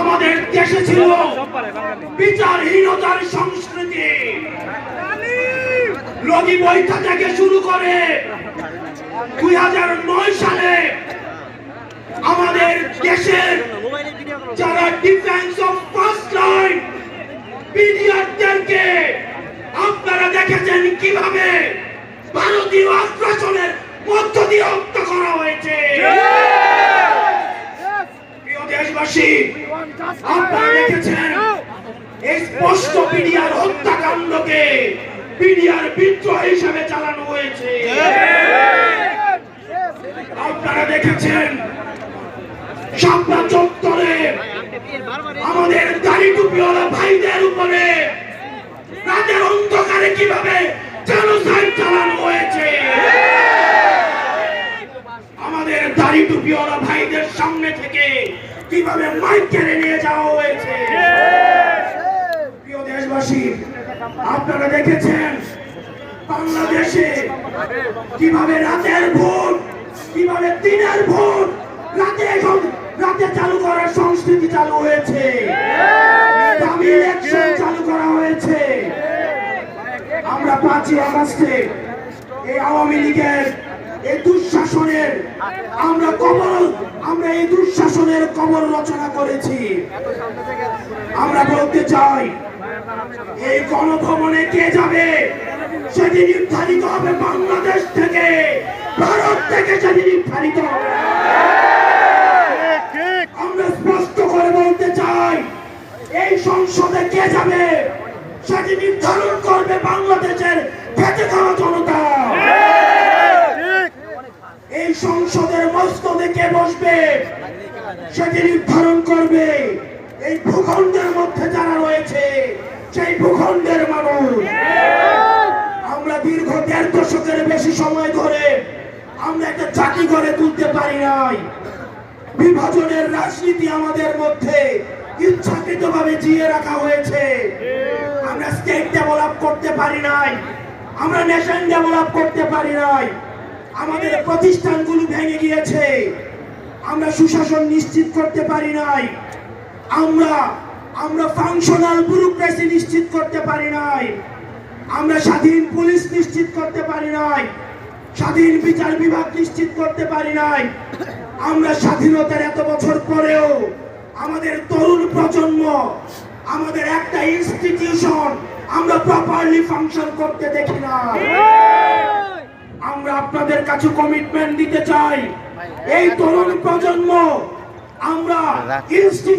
আমাদের দেশে ছিল বিচারহীনতার সংস্কৃতি। লগি বৈঠা থেকে শুরু করে 2009 সালে আমাদের দেশের যারা ডিফেন্স অফ ফার্স্ট লাইন বিডিআরদেরকে আপনারা দেখেছেন কিভাবে ভারতীয় আগ্রাসনের মধ্য দিয়ে হত্যা করা হয়েছে। প্রিয় দেশবাসী, আপনারা দেখেছেন এই স্পষ্ট বিডিআর হত্যাকাণ্ডকে বিডিআর বিদ্রোহ হিসেবে চালানো হয়েছে। আপনারা দেখেছেন শাপলা চত্বরে আমাদের দাড়ি টুপিওয়ালা ভাইদের উপরে রাতের অন্ধকারে কিভাবে জেনোসাইড চালানো হয়েছে। আমাদের দাড়ি টুপিওয়ালা ভাইদের সামনে থেকে কিভাবে মাইক কেড়ে নিয়ে যাওয়া হয়েছে। প্রিয় দেশবাসী, আপনারা দেখেছেন বাংলাদেশে কিভাবে রাতের ভোট, কিভাবে দিনের ভোট রাতে চালু করার সংস্কৃতি চালু হয়েছে, দামি ইলেকশন চালু করা হয়েছে। আমরা 5ই আগস্টে এই আওয়ামী লীগের এই দুঃশাসনের আমরা এই দুঃশাসনের কবর রচনা করেছি। আমরা বলতে চাই, এই গণভবনে কে যাবে সেটি নির্ধারিত হবে বাংলাদেশ থেকে, ভারত থেকে সেটি নির্ধারিত হবে। আমরা স্পষ্ট করে বলতে চাই, এই সংসদে কে যাবে সেটি নির্ধারণ করবে বাংলাদেশের খেটে খাওয়া জনতা। এই সংসদের মস্তদে কে বসবে সেটি নির্ধারণ করবে এই ভূখণ্ডের মধ্যে যারা রয়েছে সেই ভূখণ্ডের মানুষ। আমরা দীর্ঘ 1.5 দশকের বেশি সময় ধরে আমরা একটা জাতি গড়ে তুলতে পারি নাই। বিভাজনের রাজনীতি আমাদের মধ্যে ইচ্ছাকৃতভাবে জিয়ে রাখা হয়েছে। আমরা স্টেট ডেভেলপ করতে পারি নাই, আমরা নেশন ডেভেলপ করতে পারি নাই। আমাদের প্রতিষ্ঠানগুলো ভেঙে গিয়েছে, আমরা সুশাসন নিশ্চিত করতে পারি নাই, আমরা ফাংশনাল ব্যুরোক্রেসি নিশ্চিত করতে পারি নাই, আমরা স্বাধীন পুলিশ নিশ্চিত করতে পারি নাই, স্বাধীন বিচার বিভাগ নিশ্চিত করতে পারি নাই। আমরা স্বাধীনতার এত বছর পরেও আমাদের তরুণ প্রজন্ম, আমাদের একটা ইনস্টিটিউশন আমরা প্রপারলি ফাংশন করতে দেখি না। আমরা আপনাদের কাছে কমিটমেন্ট দিতে চাই, এই তরুণ প্রজন্ম আমরা